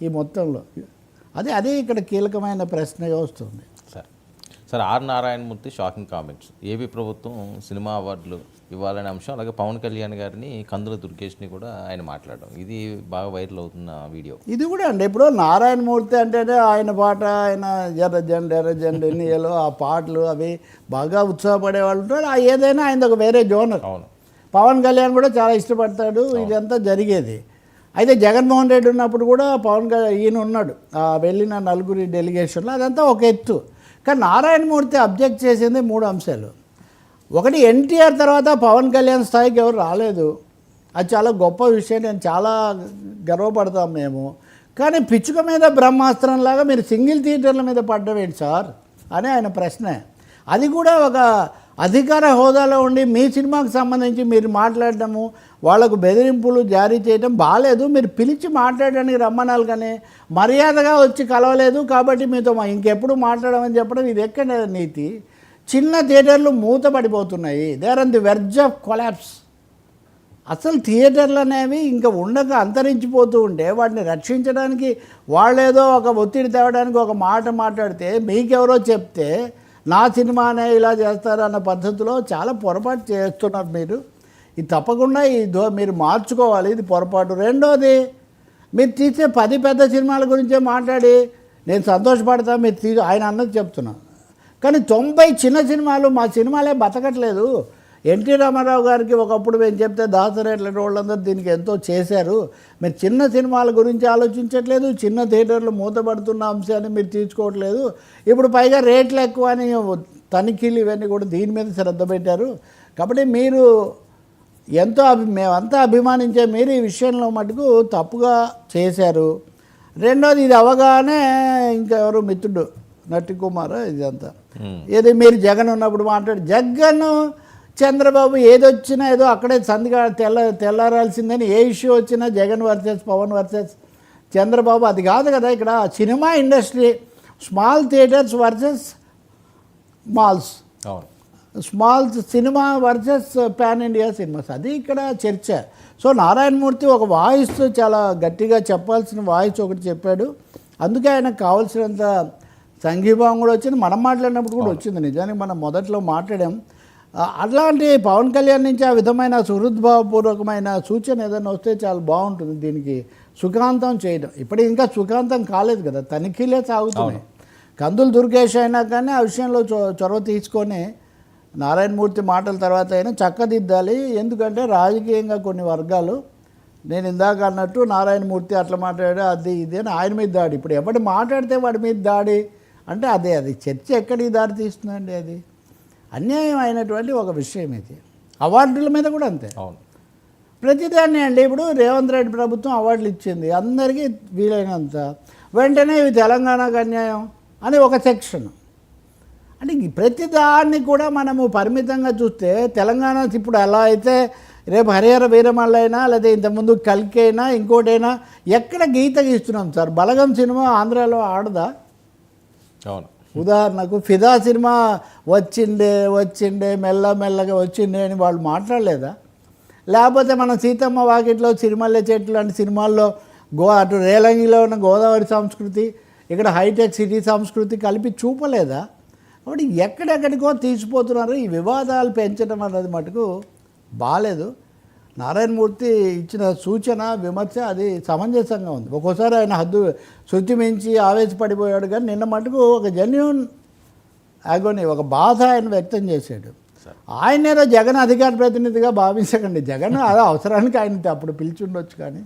ఈ మొత్తంలో. అదే ఇక్కడ కీలకమైన ప్రశ్నగా వస్తుంది. Sir R Narayanamurthy shocking comments. AP ప్రభుత్వం సినిమా అవార్డులు ఇవ్వాలనే అంశం, అలాగే పవన్ కళ్యాణ్ గారిని కందుల దుర్గేష్ని కూడా ఆయన మాట్లాడడం, ఇది బాగా వైరల్ అవుతున్న వీడియో. ఇది కూడా అండి, ఇప్పుడు నారాయణమూర్తి అంటేనే ఆయన పాట, ఆయన ఎర్రజెండ ఎన్నియలు, ఆ పాటలు అవి బాగా ఉత్సాహపడే వాళ్ళు ఉంటారు. ఏదైనా ఆయన ఒక వేరే జోనర్. అవును, పవన్ కళ్యాణ్ కూడా చాలా ఇష్టపడతాడు. ఇదంతా జరిగేది. అయితే జగన్మోహన్ రెడ్డి ఉన్నప్పుడు కూడా ఈయన ఉన్నాడు వెళ్ళిన నలుగురి డెలిగేషన్లో, అదంతా ఒక ఎత్తు. కానీ నారాయణమూర్తి అబ్జెక్ట్ చేసింది 3 అంశాలు. ఒకటి, ఎన్టీఆర్ తర్వాత పవన్ కళ్యాణ్ స్థాయికి ఎవరు రాలేదు. అది చాలా గొప్ప విషయం, నేను చాలా గర్వపడతాం మేము. కానీ పిచ్చుక మీద బ్రహ్మాస్త్రంలాగా మీరు సింగిల్ థియేటర్ల మీద పడ్డం ఏంటి సార్ అని ఆయన ప్రశ్న. అది కూడా ఒక అధికార హోదాలో ఉండి మీ సినిమాకు సంబంధించి మీరు మాట్లాడటము, వాళ్లకు బెదిరింపులు జారీ చేయడం బాగాలేదు. మీరు పిలిచి మాట్లాడడానికి రమ్మనాలి, కానీ మర్యాదగా వచ్చి కలవలేదు కాబట్టి మీతో ఇంకెప్పుడు మాట్లాడమని చెప్పడం, ఇది ఎక్కడ నీతి? చిన్న థియేటర్లు మూతపడిపోతున్నాయి. They are on the verge of collapse. అసలు థియేటర్లు అనేవి ఇంకా ఉండక అంతరించిపోతూ ఉంటే వాటిని రక్షించడానికి వాళ్ళేదో ఒక ఒత్తిడి తేవడానికి ఒక మాట మాట్లాడితే, మీకెవరో చెప్తే నా సినిమానే ఇలా చేస్తారు అన్న పద్ధతిలో చాలా పొరపాటు చేస్తున్నారు మీరు. ఇది తప్పకుండా మీరు మార్చుకోవాలి, ఇది పొరపాటు. రెండోది, మీరు తీసే 10 పెద్ద సినిమాల గురించే మాట్లాడి నేను సంతోషపడతా, మీరు ఆయన అన్నది చెప్తున్నా. కానీ 90 చిన్న సినిమాలు, మా సినిమాలే బతకట్లేదు. ఎన్టీ రామారావు గారికి ఒకప్పుడు మేము చెప్తే దాసరేట్ల వాళ్ళందరూ దీనికి ఎంతో చేశారు. మీరు చిన్న సినిమాల గురించి ఆలోచించట్లేదు, చిన్న థియేటర్లు మూతపడుతున్న అంశాన్ని మీరు తీసుకోవట్లేదు. ఇప్పుడు పైగా రేట్లు ఎక్కువ అని తనిఖీలు ఇవన్నీ కూడా దీని మీద శ్రద్ధ పెట్టారు. కాబట్టి మీరు మేమంతా అభిమానించే మీరు ఈ విషయంలో మటుకు తప్పుగా చేశారు. రెండోది, ఇది అవగానే ఇంకా ఎవరు మిత్రుడు నటి కుమార్ ఇదంతా ఏది మీరు జగన్ ఉన్నప్పుడు జగన్ చంద్రబాబు ఏదొచ్చినా ఏదో అక్కడే సంధిగా తెల్లారాల్సిందని, ఏ ఇష్యూ వచ్చినా జగన్ వర్సెస్ పవన్ వర్సెస్ చంద్రబాబు, అది కాదు కదా. ఇక్కడ cinema industry small theatres versus malls, small cinema versus pan India cinemas, అది ఇక్కడ చర్చ. సో నారాయణమూర్తి ఒక వాయిస్ చాలా గట్టిగా చెప్పాల్సిన వాయిస్ ఒకటి చెప్పాడు. అందుకే ఆయనకు కావాల్సినంత సంఘీభావం కూడా వచ్చింది. మనం మాట్లాడినప్పుడు కూడా వచ్చింది. నిజానికి మనం మొదట్లో మాట్లాడాం. అట్లాంటి పవన్ కళ్యాణ్ నుంచి ఆ విధమైన సుహృద్భావపూర్వకమైన సూచన ఏదైనా వస్తే చాలా బాగుంటుంది. దీనికి సుఖాంతం చేయడం, ఇప్పుడు ఇంకా సుఖాంతం కాలేదు కదా, తనిఖీలే సాగుతున్నాయి. కందుల దుర్గేష్ అయినా కానీ ఆ విషయంలో చొరవ తీసుకొని నారాయణమూర్తి మాటల తర్వాత అయినా చక్కదిద్దాలి. ఎందుకంటే రాజకీయంగా కొన్ని వర్గాలు, నేను ఇందాక అన్నట్టు నారాయణమూర్తి అట్లా మాట్లాడాడు, అది ఇది అని ఆయన మీద దాడి. ఇప్పుడు ఎవడు మాట్లాడితే వాడి మీద దాడి అంటే అది చర్చ ఎక్కడికి దారి తీస్తుందండి? అది అన్యాయం అయినటువంటి ఒక విషయం ఇది. అవార్డుల మీద కూడా అంతే. ప్రతిదాన్ని అండి, ఇప్పుడు రేవంత్ రెడ్డి ప్రభుత్వం అవార్డులు ఇచ్చింది అందరికీ వీలైనంత, వెంటనే ఇవి తెలంగాణకు అన్యాయం అని ఒక సెక్షన్. అంటే ప్రతిదాన్ని కూడా మనము పరిమితంగా చూస్తే, తెలంగాణ ఇప్పుడు ఎలా అయితే రేపు హరిహర వీరమల్ల అయినా లేదా ఇంతకుముందు కల్కి అయినా ఇంకోటైనా ఎక్కడ గీత గీస్తున్నాం సార్? బలగం సినిమా ఆంధ్రాలో ఆడదా? అవును. ఉదాహరణకు ఫిదా సినిమా వచ్చిండే మెల్లగా వచ్చిండే అని వాళ్ళు మాట్లాడలేదా? లేకపోతే మన సీతమ్మ వాకిట్లో సిరిమల్లె చెట్లు లాంటి సినిమాల్లో అటు రేలంగిలో ఉన్న గోదావరి సంస్కృతి, ఇక్కడ హైటెక్ సిటీ సంస్కృతి కలిపి చూపలేదా? కాబట్టి ఎక్కడెక్కడికో తీసిపోతున్నారు. ఈ వివాదాలు పెంచడం అన్నది మటుకు బాలేదు. నారాయణమూర్తి ఇచ్చిన సూచన విమర్శ అది సమంజసంగా ఉంది. ఒక్కోసారి ఆయన శృతి మించి ఆవేశపడిపోయాడు, కానీ నిన్న మటుకు ఒక జెన్యూన్ ఆగోని, ఒక బాధ ఆయన వ్యక్తం చేశాడు. ఆయన ఏదో జగన్ అధికార ప్రతినిధిగా భావించకండి, జగన్ అదే అవసరానికి ఆయన అప్పుడు పిలిచి ఉండొచ్చు కానీ